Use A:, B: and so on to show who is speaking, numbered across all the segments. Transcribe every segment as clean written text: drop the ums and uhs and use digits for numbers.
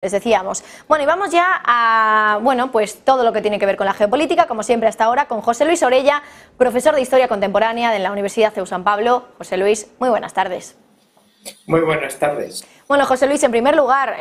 A: Les decíamos. Bueno, y vamos ya a, bueno, pues todo lo que tiene que ver con la geopolítica, como siempre hasta ahora, con José Luis Orella, profesor de Historia Contemporánea de la Universidad CEU San Pablo. José Luis, muy buenas tardes.
B: Muy buenas tardes.
A: Bueno, José Luis, en primer lugar,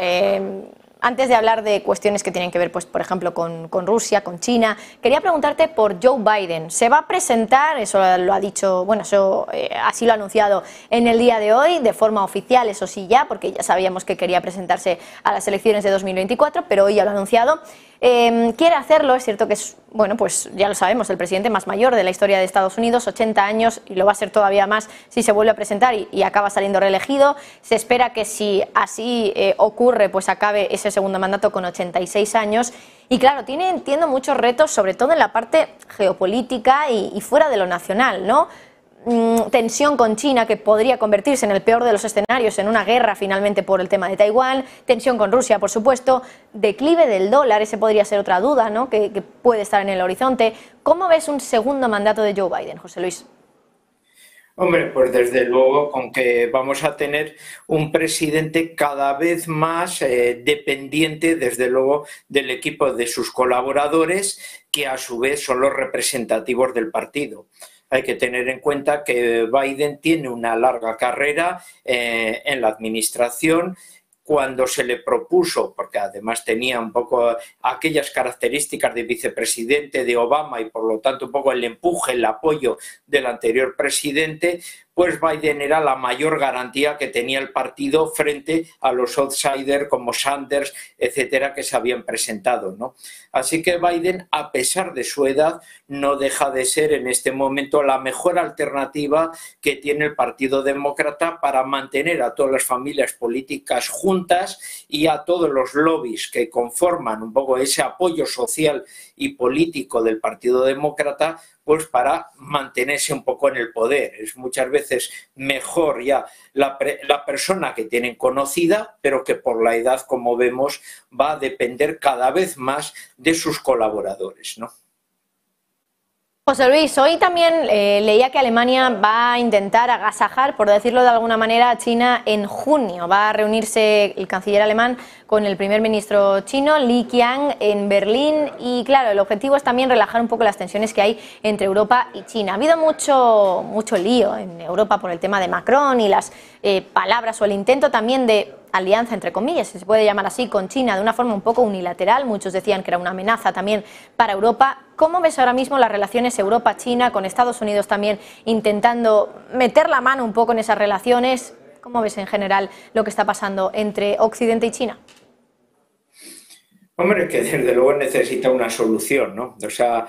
A: antes de hablar de cuestiones que tienen que ver, pues, por ejemplo, con Rusia, con China, quería preguntarte por Joe Biden. ¿Se va a presentar, eso lo ha dicho, bueno, eso así lo ha anunciado en el día de hoy, de forma oficial, eso sí ya, porque ya sabíamos que quería presentarse a las elecciones de 2024, pero hoy ya lo ha anunciado? Quiere hacerlo, es cierto que es, bueno, pues ya lo sabemos, el presidente más mayor de la historia de Estados Unidos, 80 años, y lo va a ser todavía más si se vuelve a presentar y acaba saliendo reelegido. Se espera que si así ocurre, pues acabe ese segundo mandato con 86 años. Y claro, tiene, entiendo, muchos retos, sobre todo en la parte geopolítica y fuera de lo nacional, ¿no? Tensión con China, que podría convertirse en el peor de los escenarios en una guerra finalmente por el tema de Taiwán, tensión con Rusia, por supuesto, declive del dólar, ese podría ser otra duda, ¿no? que puede estar en el horizonte. ¿Cómo ves un segundo mandato de Joe Biden, José Luis?
B: Hombre, pues desde luego, con que vamos a tener un presidente cada vez más dependiente, desde luego, del equipo de sus colaboradores, que a su vez son los representativos del partido. Hay que tener en cuenta que Biden tiene una larga carrera en la administración. Cuando se le propuso, porque además tenía un poco aquellas características de vicepresidente de Obama y por lo tanto un poco el empuje, el apoyo del anterior presidente, pues Biden era la mayor garantía que tenía el partido frente a los outsiders como Sanders, etcétera, que se habían presentado, ¿no? Así que Biden, a pesar de su edad, no deja de ser en este momento la mejor alternativa que tiene el Partido Demócrata para mantener a todas las familias políticas juntas y a todos los lobbies que conforman un poco ese apoyo social y político del Partido Demócrata, pues para mantenerse un poco en el poder. Es muchas veces mejor ya la persona que tienen conocida, pero que por la edad, como vemos, va a depender cada vez más de sus colaboradores, ¿no?
A: José Luis, hoy también leía que Alemania va a intentar agasajar, por decirlo de alguna manera, a China en junio. Va a reunirse el canciller alemán con el primer ministro chino, Li Qiang, en Berlín. Y claro, el objetivo es también relajar un poco las tensiones que hay entre Europa y China. Ha habido mucho lío en Europa por el tema de Macron y las palabras o el intento también de alianza, entre comillas, si se puede llamar así, con China de una forma un poco unilateral. Muchos decían que era una amenaza también para Europa. ¿Cómo ves ahora mismo las relaciones Europa-China, con Estados Unidos también intentando meter la mano un poco en esas relaciones? ¿Cómo ves en general lo que está pasando entre Occidente y China?
B: Hombre, que desde luego necesita una solución, ¿no? O sea,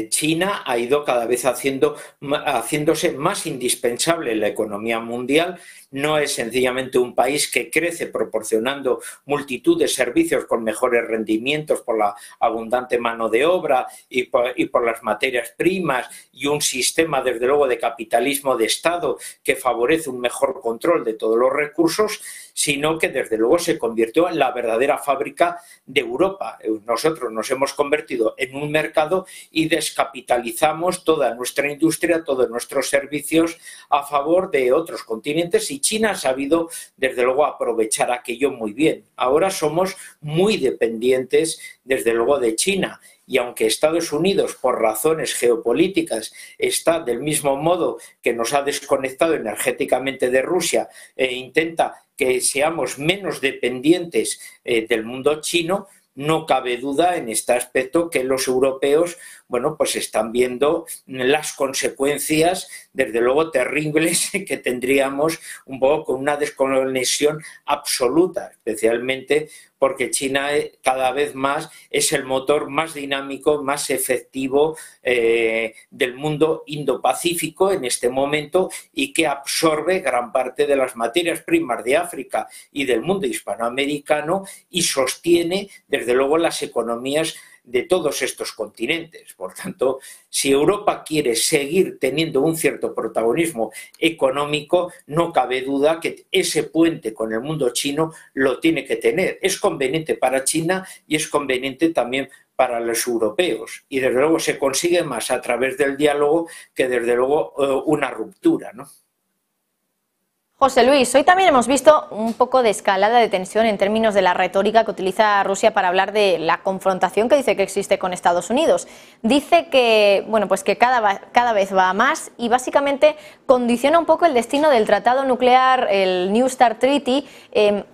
B: China ha ido cada vez haciéndose más indispensable en la economía mundial. No es sencillamente un país que crece proporcionando multitud de servicios con mejores rendimientos por la abundante mano de obra y por las materias primas y un sistema, desde luego, de capitalismo de Estado que favorece un mejor control de todos los recursos, sino que desde luego se convirtió en la verdadera fábrica de Europa. Nosotros nos hemos convertido en un mercado y descapitalizamos toda nuestra industria, todos nuestros servicios a favor de otros continentes, y China ha sabido desde luego aprovechar aquello muy bien. Ahora somos muy dependientes desde luego de China. Y aunque Estados Unidos, por razones geopolíticas, está del mismo modo que nos ha desconectado energéticamente de Rusia e intenta que seamos menos dependientes del mundo chino, no cabe duda en este aspecto que los europeos, bueno, pues están viendo las consecuencias, desde luego terribles, que tendríamos un poco con una desconexión absoluta, especialmente porque China cada vez más es el motor más dinámico, más efectivo del mundo Indo-Pacífico en este momento, y que absorbe gran parte de las materias primas de África y del mundo hispanoamericano y sostiene desde luego las economías de todos estos continentes. Por tanto, si Europa quiere seguir teniendo un cierto protagonismo económico, no cabe duda que ese puente con el mundo chino lo tiene que tener. Es conveniente para China y es conveniente también para los europeos. Y desde luego se consigue más a través del diálogo que desde luego una ruptura, ¿no?
A: José Luis, hoy también hemos visto un poco de escalada de tensión en términos de la retórica que utiliza Rusia para hablar de la confrontación que dice que existe con Estados Unidos. Dice que, bueno, pues que cada vez va a más y básicamente condiciona un poco el destino del tratado nuclear, el New START Treaty,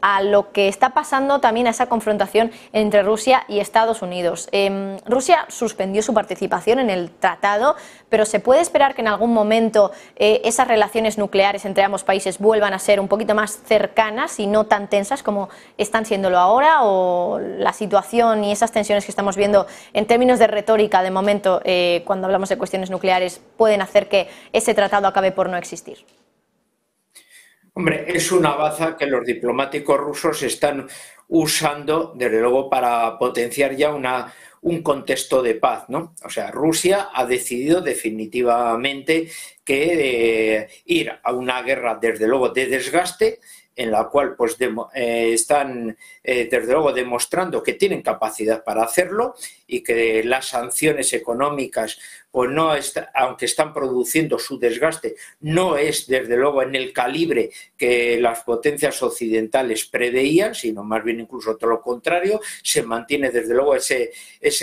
A: a lo que está pasando también a esa confrontación entre Rusia y Estados Unidos. Rusia suspendió su participación en el tratado, pero ¿se puede esperar que en algún momento esas relaciones nucleares entre ambos países vuelvan a ser un poquito más cercanas y no tan tensas como están siéndolo ahora, o la situación y esas tensiones que estamos viendo en términos de retórica de momento cuando hablamos de cuestiones nucleares pueden hacer que ese tratado acabe por no existir?
B: Hombre, es una baza que los diplomáticos rusos están usando, desde luego, para potenciar ya un contexto de paz, ¿no? O sea, Rusia ha decidido definitivamente que ir a una guerra, desde luego, de desgaste, en la cual pues están desde luego demostrando que tienen capacidad para hacerlo y que las sanciones económicas, pues no aunque están produciendo su desgaste, no es desde luego en el calibre que las potencias occidentales preveían, sino más bien incluso todo lo contrario. Se mantiene desde luego ese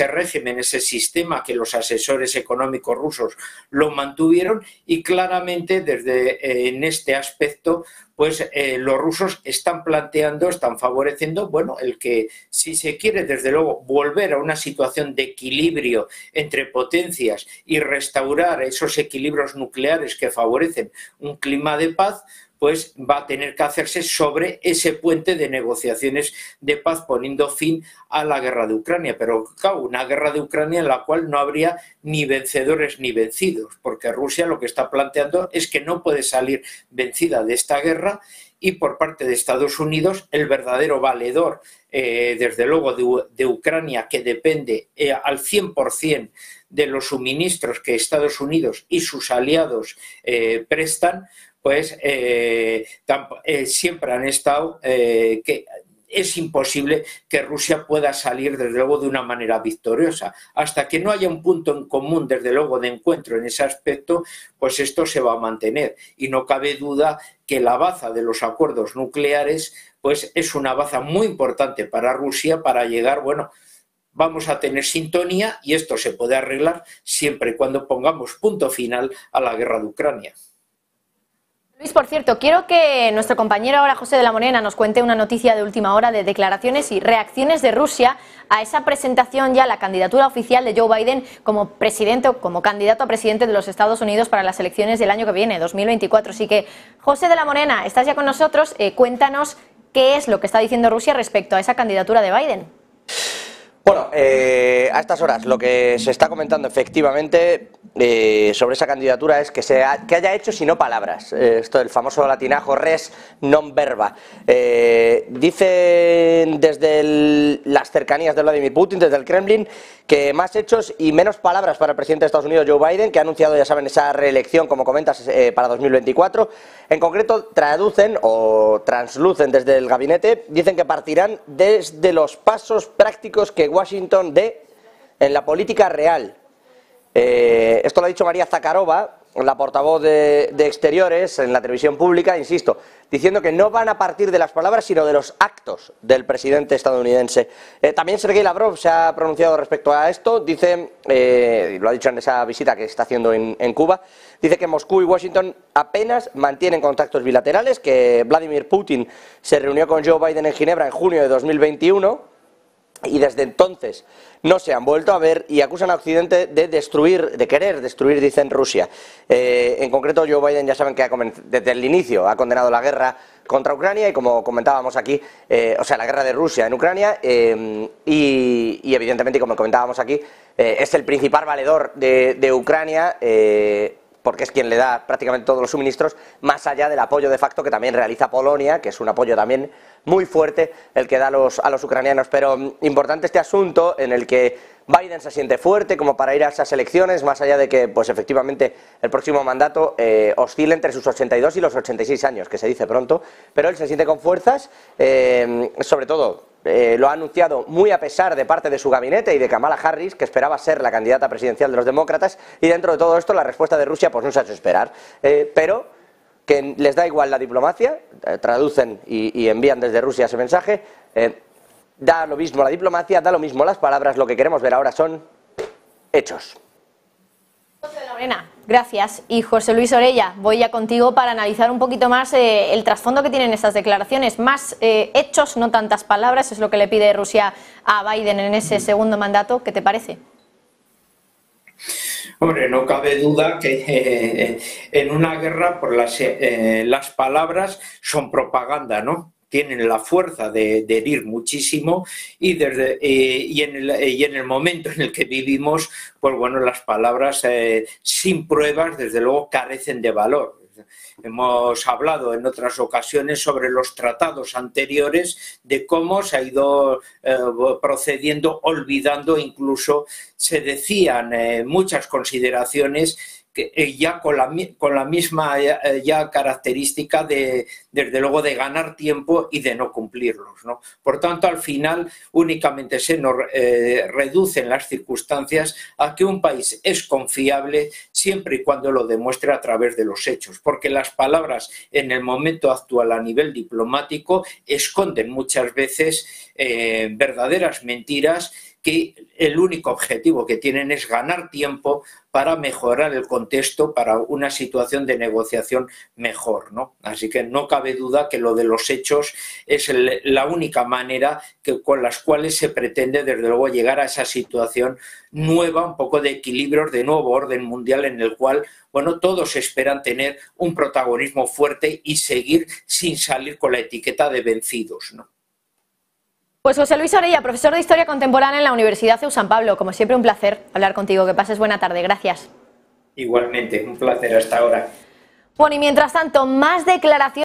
B: régimen, ese sistema que los asesores económicos rusos lo mantuvieron, y claramente en este aspecto pues los rusos están planteando, están favoreciendo, bueno, el que si se quiere desde luego volver a una situación de equilibrio entre potencias y restaurar esos equilibrios nucleares que favorecen un clima de paz, pues va a tener que hacerse sobre ese puente de negociaciones de paz, poniendo fin a la guerra de Ucrania. Pero claro, una guerra de Ucrania en la cual no habría ni vencedores ni vencidos, porque Rusia lo que está planteando es que no puede salir vencida de esta guerra, y por parte de Estados Unidos, el verdadero valedor, desde luego, de Ucrania, que depende al 100% de los suministros que Estados Unidos y sus aliados prestan, pues siempre han estado que es imposible que Rusia pueda salir desde luego de una manera victoriosa. Hasta que no haya un punto en común desde luego de encuentro en ese aspecto, pues esto se va a mantener, y no cabe duda que la baza de los acuerdos nucleares pues es una baza muy importante para Rusia para llegar, bueno, vamos a tener sintonía, y esto se puede arreglar siempre y cuando pongamos punto final a la guerra de Ucrania.
A: Luis, por cierto, quiero que nuestro compañero ahora, José de la Morena, nos cuente una noticia de última hora de declaraciones y reacciones de Rusia a esa presentación ya, la candidatura oficial de Joe Biden como presidente o como candidato a presidente de los Estados Unidos para las elecciones del año que viene, 2024. Así que, José de la Morena, estás ya con nosotros, cuéntanos qué es lo que está diciendo Rusia respecto a esa candidatura de Biden.
C: Bueno, a estas horas lo que se está comentando efectivamente sobre esa candidatura es que haya hechos y no palabras. Esto del famoso latinajo res non verba. Dicen desde las cercanías de Vladimir Putin, desde el Kremlin, que más hechos y menos palabras para el presidente de Estados Unidos, Joe Biden, que ha anunciado, ya saben, esa reelección, como comentas, para 2024. En concreto, traducen o translucen desde el gabinete, dicen que partirán desde los pasos prácticos que Washington dé en la política real. Esto lo ha dicho María Zakharova, la portavoz de Exteriores en la televisión pública, insisto, diciendo que no van a partir de las palabras sino de los actos del presidente estadounidense. También Sergei Lavrov se ha pronunciado respecto a esto, dice, lo ha dicho en esa visita que está haciendo en Cuba, dice que Moscú y Washington apenas mantienen contactos bilaterales, que Vladimir Putin se reunió con Joe Biden en Ginebra en junio de 2021, y desde entonces no se han vuelto a ver, y acusan a Occidente de querer destruir, dicen, Rusia. En concreto, Joe Biden, ya saben que desde el inicio ha condenado la guerra contra Ucrania, y como comentábamos aquí, o sea, la guerra de Rusia en Ucrania, y evidentemente, como comentábamos aquí, es el principal valedor de Ucrania, porque es quien le da prácticamente todos los suministros, más allá del apoyo de facto que también realiza Polonia, que es un apoyo también muy fuerte el que da a los ucranianos. Pero importante este asunto en el que Biden se siente fuerte como para ir a esas elecciones, más allá de que pues efectivamente el próximo mandato oscila entre sus 82 y los 86 años, que se dice pronto, pero él se siente con fuerzas, sobre todo lo ha anunciado muy a pesar de parte de su gabinete y de Kamala Harris, que esperaba ser la candidata presidencial de los demócratas, y dentro de todo esto la respuesta de Rusia pues no se ha hecho esperar, pero que les da igual la diplomacia, traducen y envían desde Rusia ese mensaje, da lo mismo la diplomacia, da lo mismo las palabras, lo que queremos ver ahora son hechos.
A: José Lorena, gracias. Y José Luis Orella, voy ya contigo para analizar un poquito más el trasfondo que tienen estas declaraciones. Más hechos, no tantas palabras, es lo que le pide Rusia a Biden en ese segundo mandato. ¿Qué te parece?
B: Hombre, no cabe duda que en una guerra por las palabras son propaganda, ¿no? Tienen la fuerza de herir muchísimo y en el momento en el que vivimos, pues bueno, las palabras sin pruebas, desde luego, carecen de valor. Hemos hablado en otras ocasiones sobre los tratados anteriores, de cómo se ha ido procediendo, olvidando, incluso se decían muchas consideraciones que ya con la misma ya característica desde luego de ganar tiempo y de no cumplirlos, ¿no? Por tanto, al final únicamente se nos reducen las circunstancias a que un país es confiable siempre y cuando lo demuestre a través de los hechos, porque las palabras en el momento actual a nivel diplomático esconden muchas veces verdaderas mentiras que el único objetivo que tienen es ganar tiempo para mejorar el contexto, para una situación de negociación mejor, ¿no? Así que no cabe duda que lo de los hechos es la única manera con las cuales se pretende, desde luego, llegar a esa situación nueva, un poco de equilibrios, de nuevo orden mundial en el cual, bueno, todos esperan tener un protagonismo fuerte y seguir sin salir con la etiqueta de vencidos, ¿no?
A: Pues José Luis Orella, profesor de Historia Contemporánea en la Universidad CEU San Pablo. Como siempre, un placer hablar contigo. Que pases buena tarde. Gracias.
B: Igualmente, un placer hasta ahora.
A: Bueno, y mientras tanto, más declaraciones.